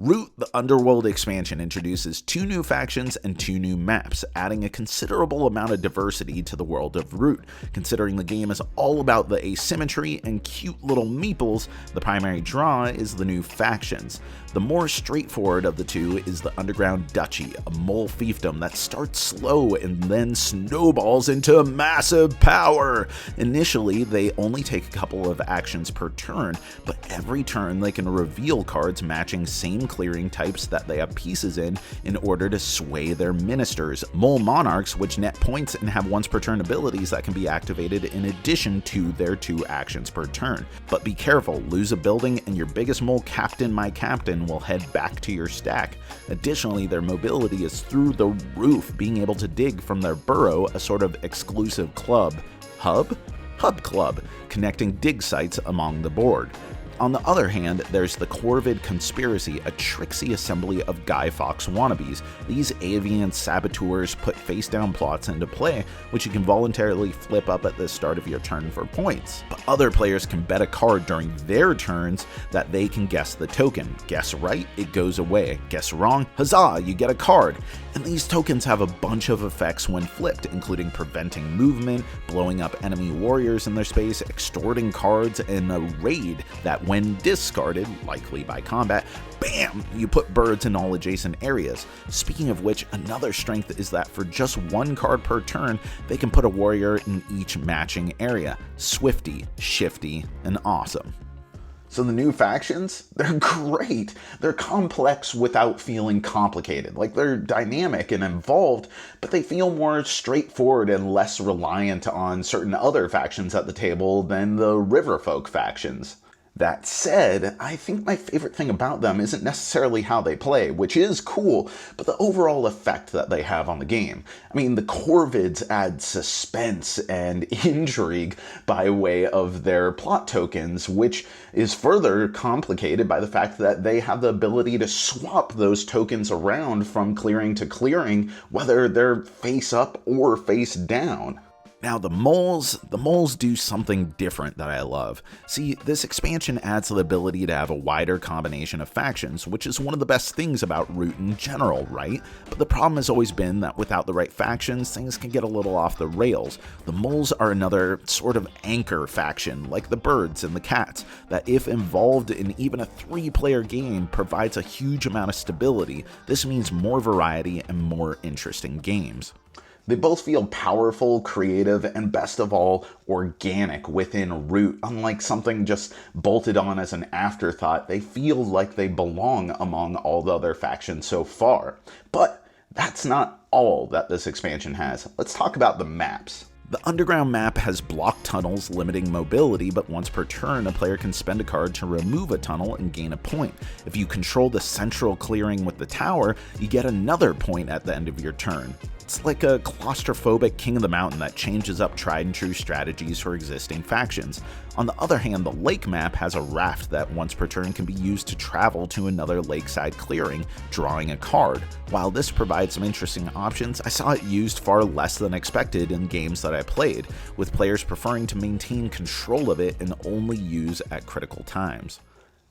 Root, the Underworld expansion, introduces 2 new factions and 2 new maps, adding a considerable amount of diversity to the world of Root. Considering the game is all about the asymmetry and cute little meeples, the primary draw is the new factions. The more straightforward of the two is the Underground Duchy, a mole fiefdom that starts slow and then snowballs into massive power. Initially, they only take a couple of actions per turn, but every turn they can reveal cards matching same clearing types that they have pieces in order to sway their ministers, mole monarchs, which net points and have once per turn abilities that can be activated in addition to their 2 actions per turn. But be careful, lose a building and your biggest mole, Captain My Captain, will head back to your stack. Additionally, their mobility is through the roof, being able to dig from their burrow, a sort of exclusive club hub club, connecting dig sites along the board. On the other hand, there's the Corvid Conspiracy, a tricksy assembly of Guy Fawkes wannabes. These avian saboteurs put face-down plots into play, which you can voluntarily flip up at the start of your turn for points. But other players can bet a card during their turns that they can guess the token. Guess right, it goes away. Guess wrong, huzzah, you get a card. And these tokens have a bunch of effects when flipped, including preventing movement, blowing up enemy warriors in their space, extorting cards, and a raid that when discarded, likely by combat, bam, you put birds in all adjacent areas. Speaking of which, another strength is that for just 1 card per turn, they can put a warrior in each matching area. Swifty, shifty, and awesome. So the new factions, they're great. They're complex without feeling complicated. Like, they're dynamic and involved, but they feel more straightforward and less reliant on certain other factions at the table than the Riverfolk factions. That said, I think my favorite thing about them isn't necessarily how they play, which is cool, but the overall effect that they have on the game. I mean, the Corvids add suspense and intrigue by way of their plot tokens, which is further complicated by the fact that they have the ability to swap those tokens around from clearing to clearing, whether they're face up or face down. Now the moles do something different that I love. See, this expansion adds the ability to have a wider combination of factions, which is one of the best things about Root in general, right? But the problem has always been that without the right factions, things can get a little off the rails. The moles are another sort of anchor faction, like the birds and the cats, that if involved in even a 3-player game provides a huge amount of stability. This means more variety and more interesting games. They both feel powerful, creative, and best of all, organic within Root. Unlike something just bolted on as an afterthought, they feel like they belong among all the other factions so far. But that's not all that this expansion has. Let's talk about the maps. The Underground map has blocked tunnels limiting mobility, but once per turn a player can spend a card to remove a tunnel and gain a point. If you control the central clearing with the tower, you get another point at the end of your turn. It's like a claustrophobic King of the Mountain that changes up tried and true strategies for existing factions. On the other hand, the lake map has a raft that once per turn can be used to travel to another lakeside clearing, drawing a card. While this provides some interesting options, I saw it used far less than expected in games that I played, with players preferring to maintain control of it and only use at critical times.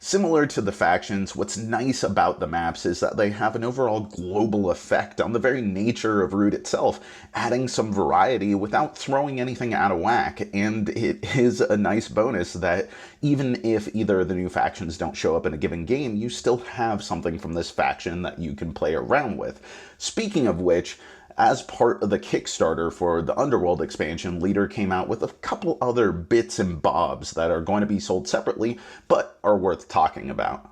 Similar to the factions, what's nice about the maps is that they have an overall global effect on the very nature of Root itself, adding some variety without throwing anything out of whack, and it is a nice bonus that even if either of the new factions don't show up in a given game, you still have something from this faction that you can play around with. Speaking of which, as part of the Kickstarter for the Underworld expansion, Leader came out with a couple other bits and bobs that are going to be sold separately, but are worth talking about.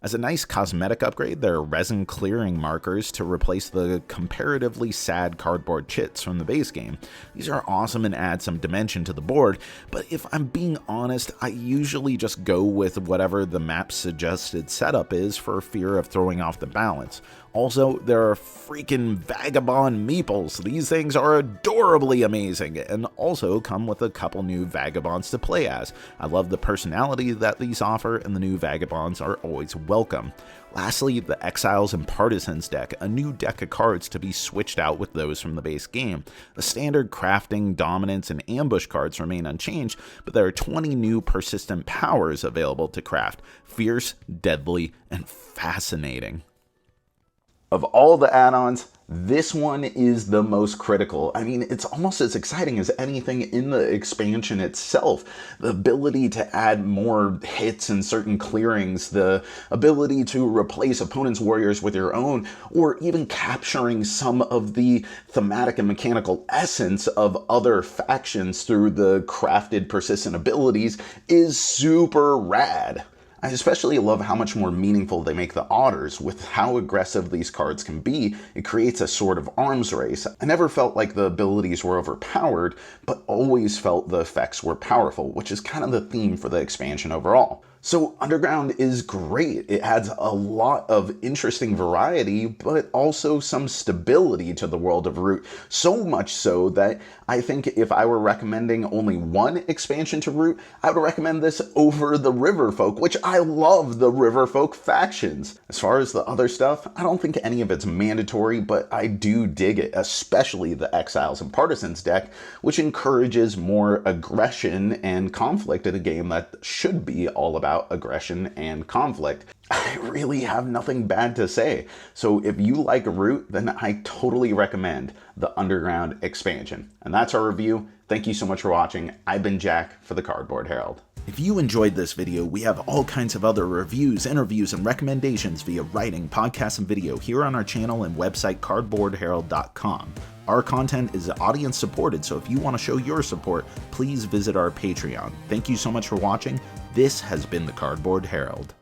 As a nice cosmetic upgrade, there are resin clearing markers to replace the comparatively sad cardboard chits from the base game. These are awesome and add some dimension to the board, but if I'm being honest, I usually just go with whatever the map's suggested setup is for fear of throwing off the balance. Also, there are freaking Vagabond meeples. These things are adorably amazing and also come with a couple new Vagabonds to play as. I love the personality that these offer, and the new Vagabonds are always welcome. Lastly, the Exiles and Partisans deck, a new deck of cards to be switched out with those from the base game. The standard crafting, dominance, and ambush cards remain unchanged, but there are 20 new persistent powers available to craft. Fierce, deadly, and fascinating. Of all the add-ons, this one is the most critical. I mean, it's almost as exciting as anything in the expansion itself. The ability to add more hits in certain clearings, the ability to replace opponents' warriors with your own, or even capturing some of the thematic and mechanical essence of other factions through the crafted persistent abilities is super rad. I especially love how much more meaningful they make the otters. With how aggressive these cards can be, it creates a sort of arms race. I never felt like the abilities were overpowered, but always felt the effects were powerful, which is kind of the theme for the expansion overall. So Underground is great. It adds a lot of interesting variety, but also some stability to the world of Root. So much so that I think if I were recommending only one expansion to Root, I would recommend this over the Riverfolk, which I love the Riverfolk factions. As far as the other stuff, I don't think any of it's mandatory, but I do dig it, especially the Exiles and Partisans deck, which encourages more aggression and conflict in a game that should be all about aggression and conflict. I really have nothing bad to say. So if you like Root, then I totally recommend the Underground expansion. And that's our review. Thank you so much for watching. I've been Jack for the Cardboard Herald. If you enjoyed this video, we have all kinds of other reviews, interviews, and recommendations via writing, podcasts, and video here on our channel and website cardboardherald.com. Our content is audience supported, so if you want to show your support, please visit our Patreon. Thank you so much for watching. This has been the Cardboard Herald.